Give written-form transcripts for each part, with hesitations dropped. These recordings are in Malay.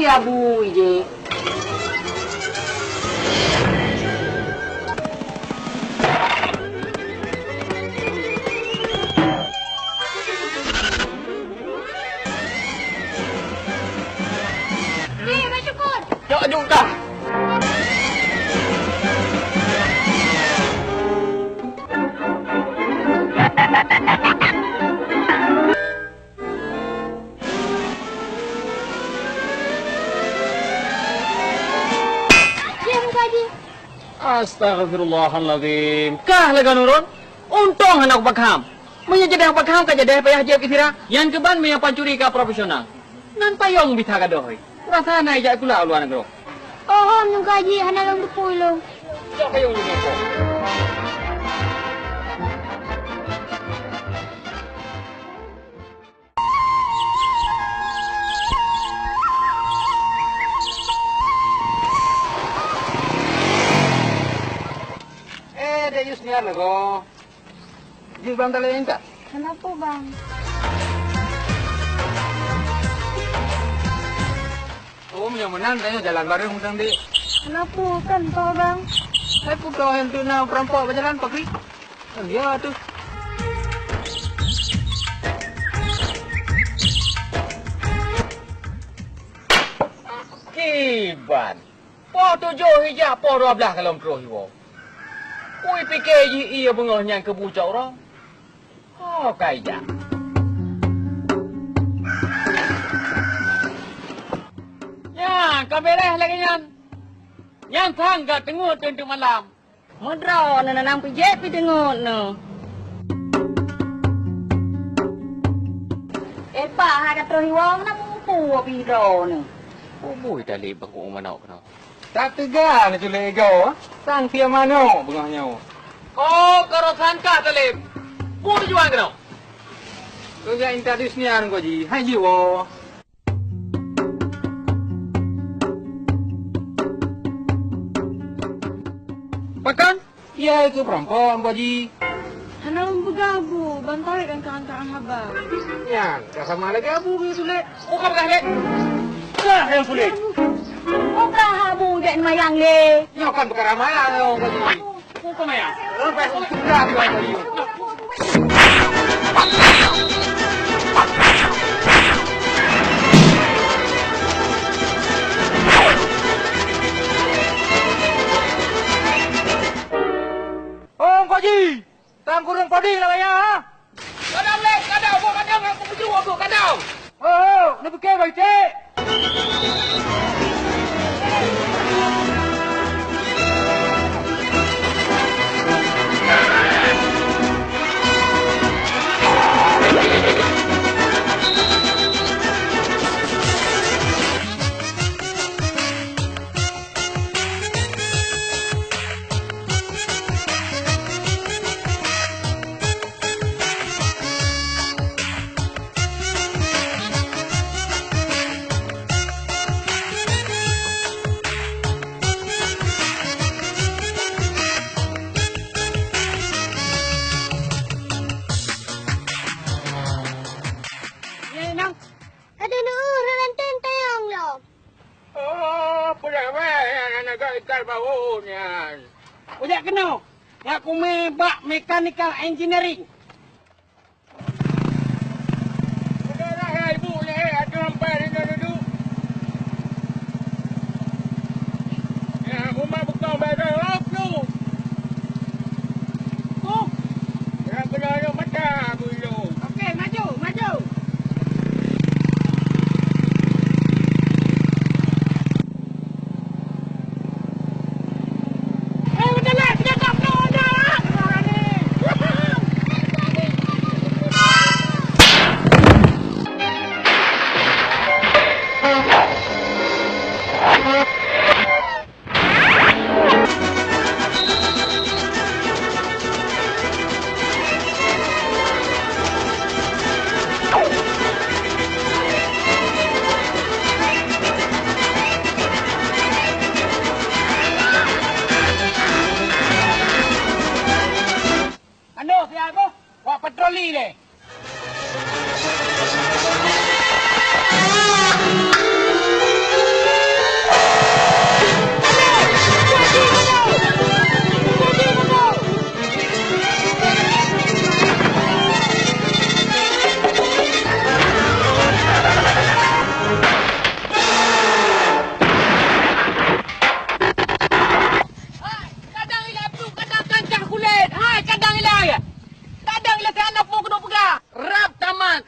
abu je. Ni, baca kod. Ya, jom dah. Ya, Muka Haji. Astaghfirullahaladzim. Kah lega nurun? Untung anak pakham. Menya jadi yang pakham ka jadi payah jeb itira. Yang keban menya pancuri ka profesional. Nan payong bitha ka dohoy. Rasa na ija kula luar negro. Oh, Muka Haji, hana lang dupulong. Sok payong ni ko. Dayus niya lago. Di bang talaga ka? Kenapa, Bang? Oh, menyamunan tayo jalan bareng hutang di. Kenapa kan kau, Bang? Saya pukau yang tu na perampok berjalan pakri. Ya tu. Kiban. Po 7 hijab po 12 kalau terus iwo. Ui fikir ia bengahnya ke bucau orang. Oh, kaya. Ya, kabelah lagi nyan. Yang tangga tengok tentu malam. Modro na nanam pi je pi tengok no. Pa ha ka terus wong na mumpu pi ro no. Oh, boy tali bangku manok kena. Tak tegar na cule ego. Sang tia mano bengahnya. Oh, karosan ka talib. Boy juang kena. Kau ya introduce ni an ko ji. Hai ji wo. Pakan? Iya itu perempuan ko ji. Hana lang begabu. Bantai kan kantaan habang. Ya, kasama lagi abu bi sulit. Oh, kau kahit. Kah yang sulit. Oh ka habu je mayang le. Nyo kan perkara maya lo ko ji. Oh, kau maya. Lepas itu sudah ko ji. Oh, kau ji. Tang kurang poding lah ya. Kadang lek, kadang aku kadang aku buju aku kadang. Oh, ni pakai baik cek. Ada orang tentang lo. Oh, punya apa nak ikan bau ni. Ujak kena. Ya aku bak mechanical engineering. Dah ibu ni ada sampai ni dulu. Ya, rumah bukan bayar off tu. Oh, Ya, kena mata dulu. okey maju, maju. Betul lah. Kita tak tahu dah. Orang ni.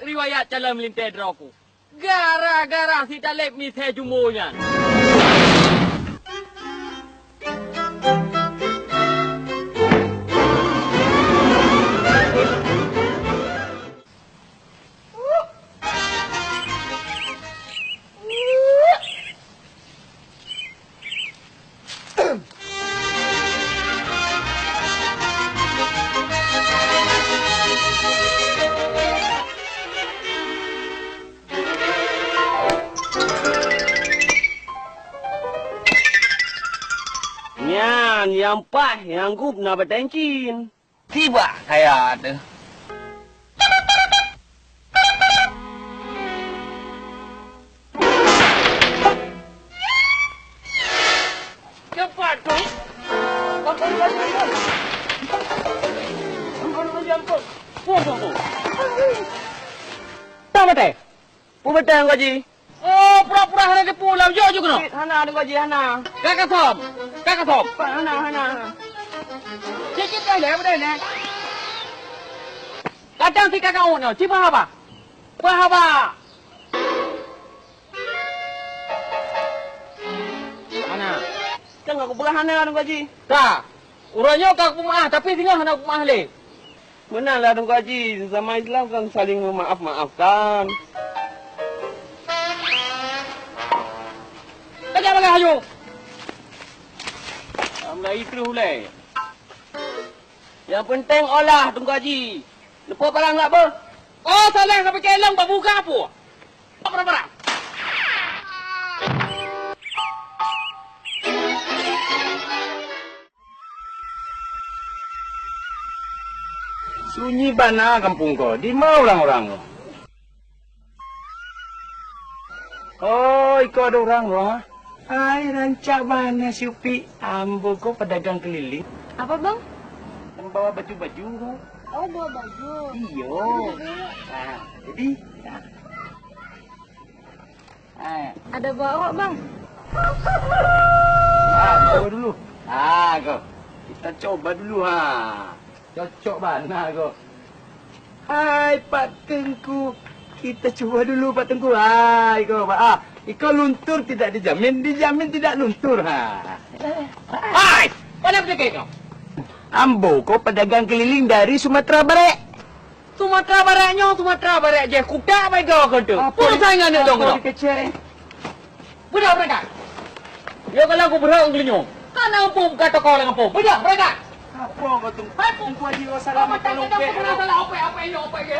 riwayat jalan melintir aku. Gara-gara si Talib ni saya jumunya. Nyan, yang pah, yang gup na bertencin. Tiba saya ada. Cepat tu. Ampun, ampun. Ampun. Pun. Tak betul. Pun betul kau ji. Oh, pura-pura hari ke pulau yo juga no. Hana ada kau ji hana. Kakak som. Hana. Cik dah dah. Kadang si kakak ono, cik apa? Apa? Ana. Jangan aku berhana ada kau ji. Tak. Urangnya kau rumah tapi tinggal hendak rumah le. Benarlah ada kau ji. Sama Islam kan saling memaafkan. Kerja balik haju. Amlah itu hulai. Yang penting olah Tunggu Haji. Lepas parang tak apa? Oh, salah sampai kelang buka apa? Apa? Sunyi bana kampung kau. Di mana orang-orang? Oh, ikut ada orang ha? Ai, rancak mana si Upi? Ambo kau pedagang keliling. Apa bang? Yang bawa baju-baju kau. Oh, bawa baju. Iyo. Jadi, Ada bawa bang. coba dulu. Kau. Kita coba dulu Cocok mana kau? Hai Pak Tengku. Kita cuba dulu Pak Tengku. Hai kau Pak. Kau luntur tidak dijamin tidak luntur Hai, mana berdekat kau? Ambo kau pedagang keliling dari Sumatera Barat. Sumatera Barat je. Kuda apa kau tu? Pun saingan dia dong. Kecil. Budak mereka. Ya kalau aku berhak ngelinyong. Kan apa kata kau dengan apa? Budak mereka. Apa kau tu? Tengku Haji Wassalamualaikum. Apa tak ada pernah salah apa ini apa ke?